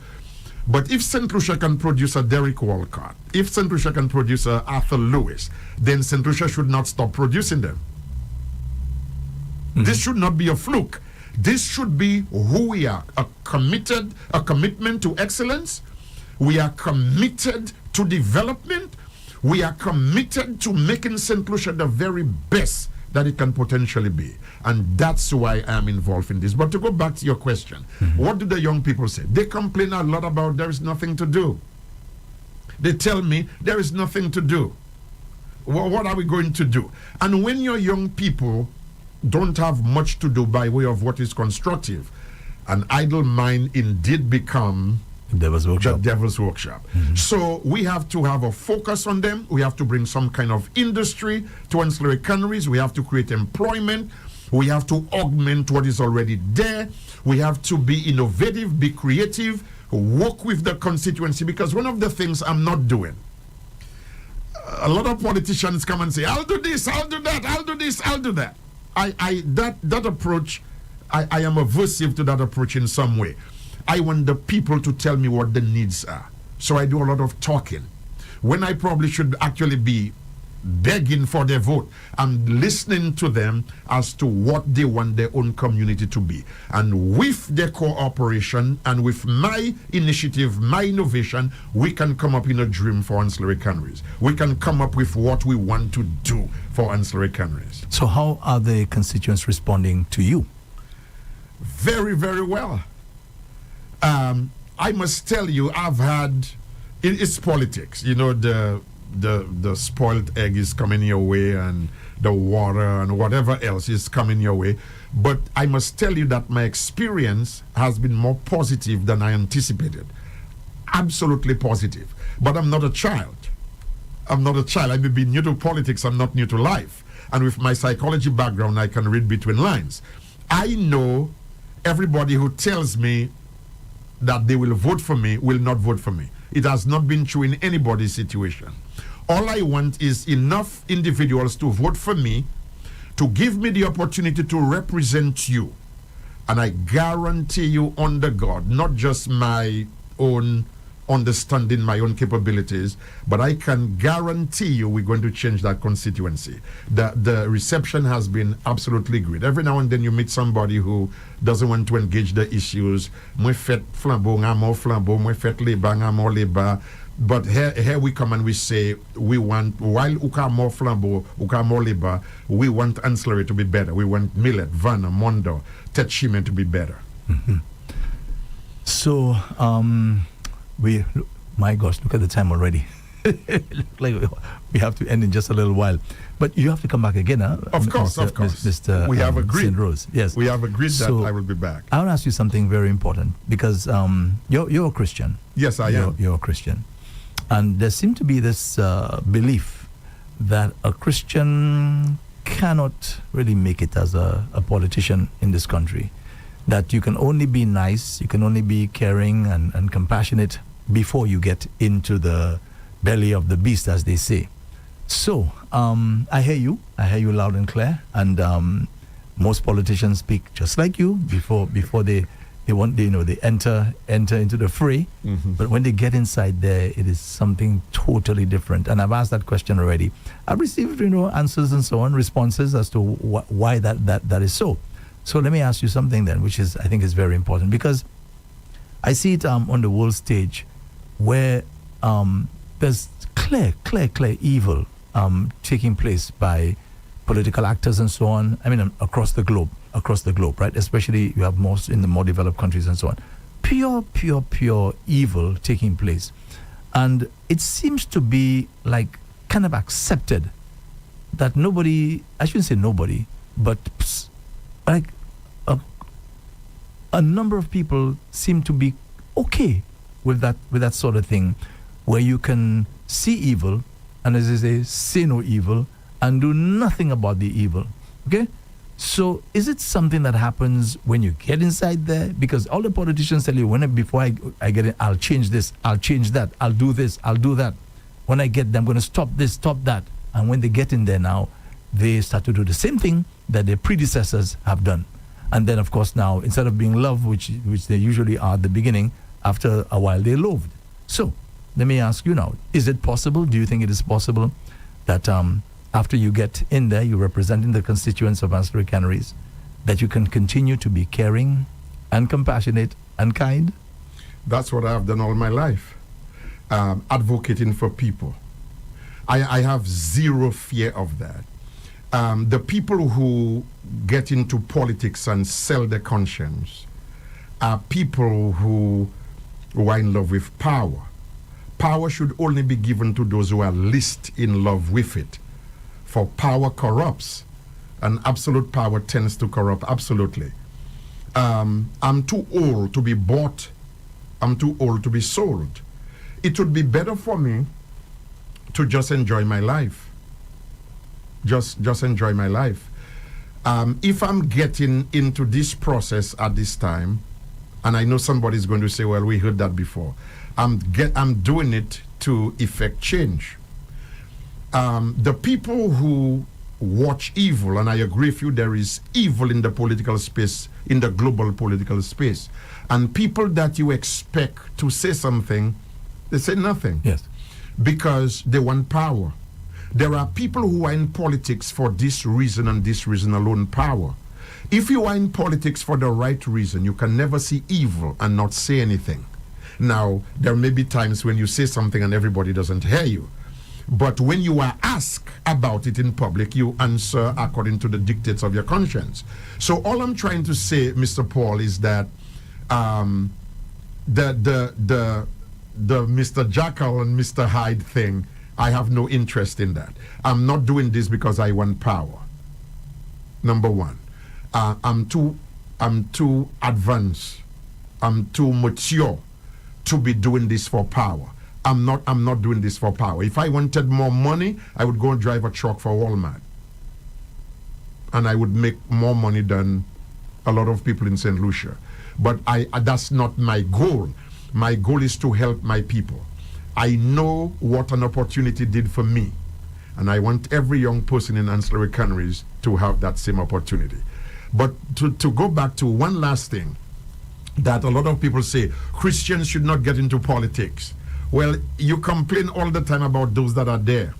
But if St. Lucia can produce a Derek Walcott, if St. Lucia can produce a Arthur Lewis, then St. Lucia should not stop producing them. This should not be a fluke. This should be who we are, a commitment to excellence. We are committed to development. We are committed to making St. Lucia the very best that it can potentially be. And that's why I am involved in this. But to go back to your question, what do the young people say? They complain a lot about there is nothing to do. They tell me there is nothing to do. Well, what are we going to do? And when your young people don't have much to do by way of what is constructive. An idle mind indeed become the devil's workshop. The devil's workshop. So we have to have a focus on them. We have to bring some kind of industry to ancillary canneries. We have to create employment. We have to augment what is already there. We have to be innovative, be creative, work with the constituency, because one of the things I'm not doing, a lot of politicians come and say, I'll do this, I'll do that, I'll do this, I'll do that. That approach, I am aversive to that approach in some way. I want the people to tell me what the needs are. So I do a lot of talking. When I probably should actually be begging for their vote, I'm listening to them as to what they want their own community to be. And with their cooperation and with my initiative, my innovation, we can come up in a dream for ancillary canneries. We can come up with what we want to do for ancillary canneries. So how are the constituents responding to you? Very, very well. I must tell you, I've had, it's politics, you know, the spoiled egg is coming your way, and the water and whatever else is coming your way. But I must tell you that my experience has been more positive than I anticipated. Absolutely positive. But I'm not a child. I'm not a child. I may be new to politics. I'm not new to life. And with my psychology background, I can read between lines. I know everybody who tells me that they will vote for me will not vote for me. It has not been true in anybody's situation. All I want is enough individuals to vote for me, to give me the opportunity to represent you. And I guarantee you, under God, not just my own understanding, my own capabilities, but I can guarantee you we're going to change that constituency. The reception has been absolutely great. Every now and then you meet somebody who doesn't want to engage the issues. Moi fait flambeau, nga mo flambeau, moi fait liba, nga mo liba. But here we come and we say, we want, while uka more flambeau, uka more liba, we want ancillary to be better. We want Millet, Vanna, Mondo, Tetchime to be better. So, my gosh, look at the time already. Like we have to end in just a little while, but you have to come back again, huh? Of course, Mr. We have agreed. St. Rose. Yes, we have agreed that I will be back. I want to ask you something very important, because you're a Christian. Yes, I am. You're a Christian, and there seems to be this belief that a Christian cannot really make it as a politician in this country. That you can only be nice, you can only be caring and compassionate before you get into the belly of the beast, as they say. So, I hear you loud and clear, and most politicians speak just like you before they enter into the fray. But when they get inside there, it is something totally different. And I've asked that question already. I've received answers and so on, responses as to why that is so. So let me ask you something then, which I think is very important, because I see it on the world stage where there's clear evil taking place by political actors and so on. I mean, across the globe, right? Especially you have most in the more developed countries and so on. Pure evil taking place. And it seems to be like kind of accepted that nobody, I shouldn't say nobody, but like a number of people seem to be okay with that sort of thing, where you can see evil and, as they say no evil and do nothing about the evil. Okay? So is it something that happens when you get inside there? Because all the politicians tell you, before I get in, I'll change this, I'll change that, I'll do this, I'll do that. When I get there, I'm going to stop this, stop that. And when they get in there now, they start to do the same thing that their predecessors have done. And then, of course, now, instead of being loved, which they usually are at the beginning, after a while they're loathed. So, let me ask you now, is it possible, do you think it is possible, that after you get in there, you're representing the constituents of ancillary canneries, that you can continue to be caring and compassionate and kind? That's what I have done all my life, advocating for people. I have zero fear of that. The people who get into politics and sell their conscience are people who are in love with power. Power should only be given to those who are least in love with it. For power corrupts. and absolute power tends to corrupt. Absolutely. I'm too old to be bought. I'm too old to be sold. It would be better for me to just enjoy my life. Just enjoy my life. If I'm getting into this process at this time, and I know somebody's going to say, well, we heard that before. I'm doing it to effect change. The people who watch evil, and I agree with you, there is evil in the political space, in the global political space. And people that you expect to say something, they say nothing. Yes. Because they want power. There are people who are in politics for this reason and this reason alone, power. If you are in politics for the right reason, you can never see evil and not say anything. Now, there may be times when you say something and everybody doesn't hear you. But when you are asked about it in public, you answer according to the dictates of your conscience. So all I'm trying to say, Mr. Paul, is that the Mr. Jackal and Mr. Hyde thing, I have no interest in that. I'm not doing this because I want power. Number one, I'm too advanced. I'm too mature to be doing this for power. I'm not doing this for power. If I wanted more money, I would go and drive a truck for Walmart. And I would make more money than a lot of people in St. Lucia. But that's not my goal. My goal is to help my people. I know what an opportunity did for me. And I want every young person in ancillary canneries to have that same opportunity. But to go back to one last thing, that a lot of people say, Christians should not get into politics. Well, you complain all the time about those that are there.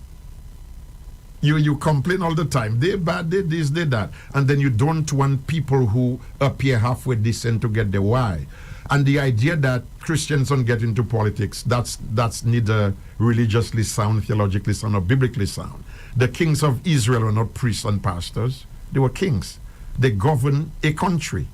You complain all the time. They bad, they this, they that. And then you don't want people who appear halfway decent to get the why. And the idea that Christians don't get into politics, that's neither religiously sound, theologically sound, or biblically sound. The kings of Israel were not priests and pastors. They were kings. They governed a country.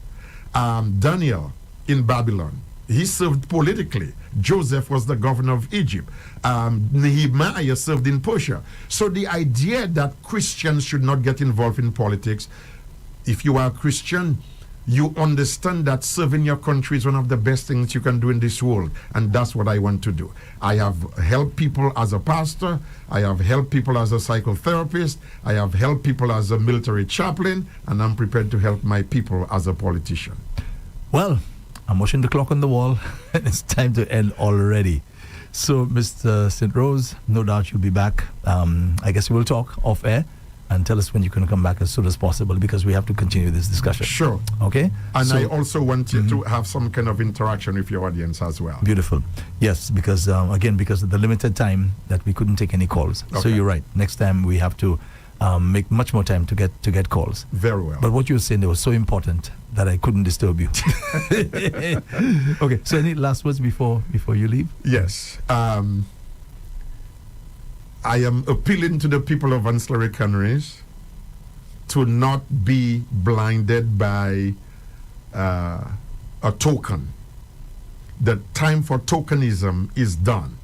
Daniel in Babylon, he served politically. Joseph was the governor of Egypt. Nehemiah served in Persia. So the idea that Christians should not get involved in politics, if you are a Christian, you understand that serving your country is one of the best things you can do in this world. And that's what I want to do. I have helped people as a pastor. I have helped people as a psychotherapist. I have helped people as a military chaplain. And I'm prepared to help my people as a politician. Well, I'm watching the clock on the wall, and it's time to end already. So, Mr. St. Rose, no doubt you'll be back. I guess we'll talk off air and tell us when you can come back as soon as possible, because we have to continue this discussion. Sure. Okay? And so, I also want you to have some kind of interaction with your audience as well. Beautiful. Yes, because, again, because of the limited time that we couldn't take any calls. Okay. So you're right. Next time we have to make much more time to get calls. Very well. But what you were saying, was so important that I couldn't disturb you. Okay, so any last words before you leave? Yes. I am appealing to the people of ancillary canneries to not be blinded by a token. The time for tokenism is done.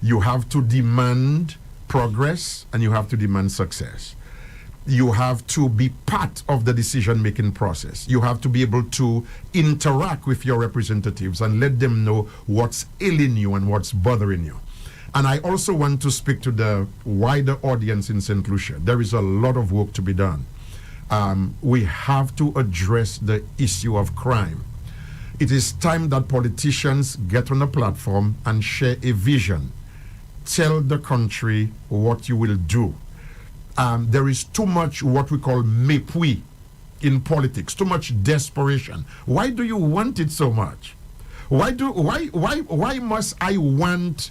You have to demand progress and you have to demand success. You have to be part of the decision-making process. You have to be able to interact with your representatives and let them know what's ailing you and what's bothering you. And I also want to speak to the wider audience in St. Lucia. There is a lot of work to be done. We have to address the issue of crime. It is time that politicians get on a platform and share a vision. Tell the country what you will do. There is too much what we call mépris in politics, too much desperation. Why do you want it so much? Why must I want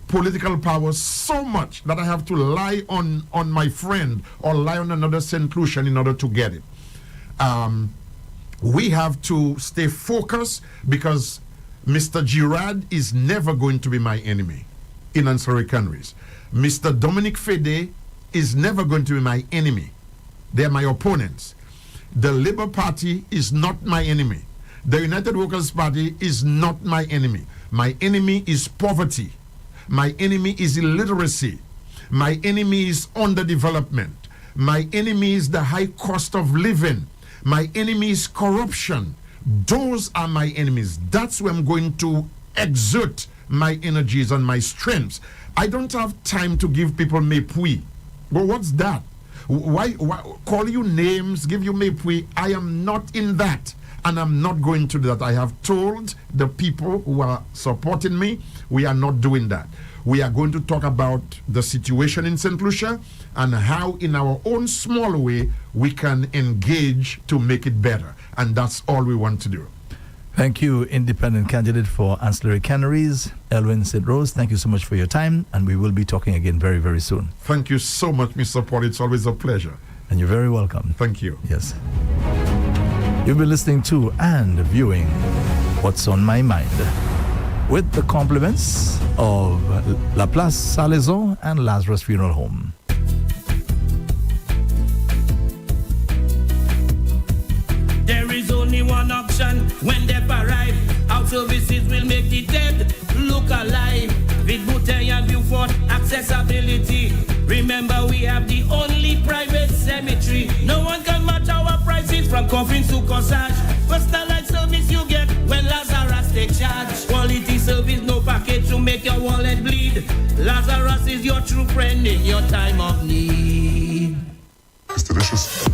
political power so much that I have to lie on my friend or lie on another St. Lucian in order to get it? We have to stay focused, because Mr. Girard is never going to be my enemy in ancillary canneries. Mr. Dominic Fede is never going to be my enemy. They are my opponents. The Labour Party is not my enemy. The United Workers' Party is not my enemy. My enemy is poverty. My enemy is illiteracy. My enemy is underdevelopment. My enemy is the high cost of living. My enemy is corruption. Those are my enemies. That's where I'm going to exert my energies and my strengths. I don't have time to give people mépris. But what's that? Why call you names, give you mépris? I am not in that. And I'm not going to do that. I have told the people who are supporting me, we are not doing that. We are going to talk about the situation in St. Lucia and how in our own small way we can engage to make it better. And that's all we want to do. Thank you, independent candidate for Ancillary Canneries, Elwin St. Rose. Thank you so much for your time, and we will be talking again very, very soon. Thank you so much, Mr. Paul. It's always a pleasure. And you're very welcome. Thank you. Yes. You'll be listening to and viewing What's on My Mind with the compliments of La Place Salaison and Lazarus Funeral Home. There is only one option when they arrive. Our services will make the dead look alive. With Bouteille and Beaufort accessibility. Remember, we have the only private cemetery. No one can match our prices from coffins to corsage. Personalized service you get when Lazarus takes charge. Quality service, no package to make your wallet bleed. Lazarus is your true friend in your time of need. It's delicious.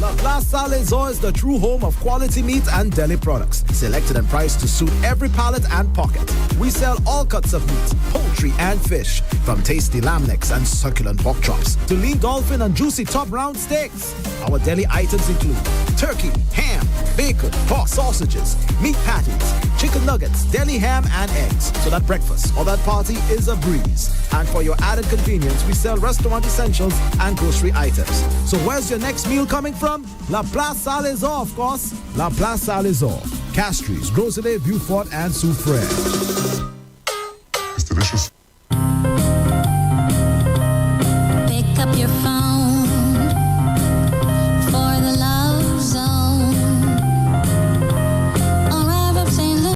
La Place Salaison is the true home of quality meat and deli products, selected and priced to suit every palate and pocket. We sell all cuts of meat, poultry and fish, from tasty lamb necks and succulent pork chops to lean dolphin and juicy top round steaks. Our deli items include turkey, ham, bacon, pork sausages, meat patties, chicken nuggets, deli ham and eggs, so that breakfast or that party is a breeze. And for your added convenience, we sell restaurant essentials and grocery items. So where's your next meal coming from? La Place Salaison, of course. La Place Salaison, Castries, Groselet, Beaufort, and Soufrière.